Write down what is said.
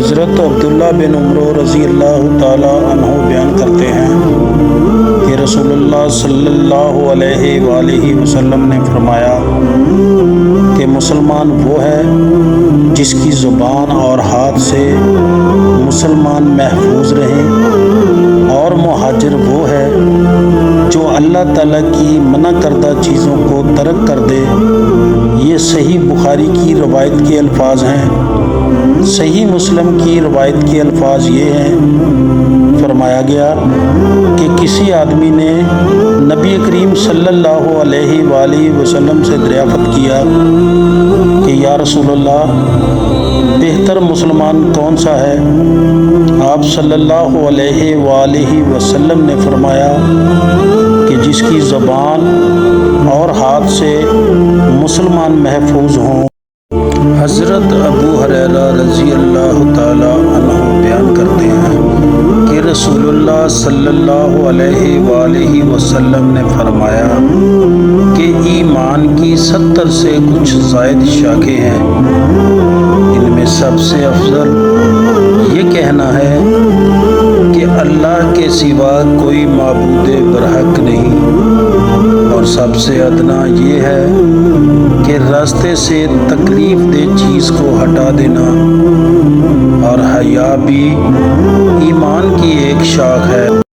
حضرت عبداللہ بن عمر رضی اللہ تعالی عنہ بیان کرتے ہیں کہ رسول اللہ صلی اللہ علیہ وآلہ وسلم نے فرمایا کہ مسلمان وہ ہے جس کی زبان اور ہاتھ سے مسلمان محفوظ رہیں، اور مہاجر وہ ہے جو اللہ تعالیٰ کی منع کردہ چیزوں کو ترک کر دے۔ یہ صحیح بخاری کی روایت کے الفاظ ہیں۔ صحیح مسلم کی روایت کے الفاظ یہ ہیں، فرمایا گیا کہ کسی آدمی نے نبی کریم صلی اللہ علیہ وآلہ وسلم سے دریافت کیا کہ یا رسول اللہ، بہتر مسلمان کون سا ہے؟ آپ صلی اللہ علیہ وآلہ وسلم نے فرمایا کہ جس کی زبان اور ہاتھ سے مسلمان محفوظ ہوں۔ حضرت ابو ہریرہ رضی اللہ تعالی عنہ بیان کرتے ہیں کہ رسول اللہ صلی اللہ علیہ وآلہ وسلم نے فرمایا کہ ایمان کی 70 سے کچھ زائد شاخیں ہیں، ان میں سب سے افضل یہ کہنا ہے کہ اللہ کے سوا کوئی معبود برحق نہیں، اور سب سے ادنا یہ ہے کہ راستے سے تکلیف دہ چیز کو ہٹا دینا، اور حیا بھی ایمان کی ایک شاخ ہے۔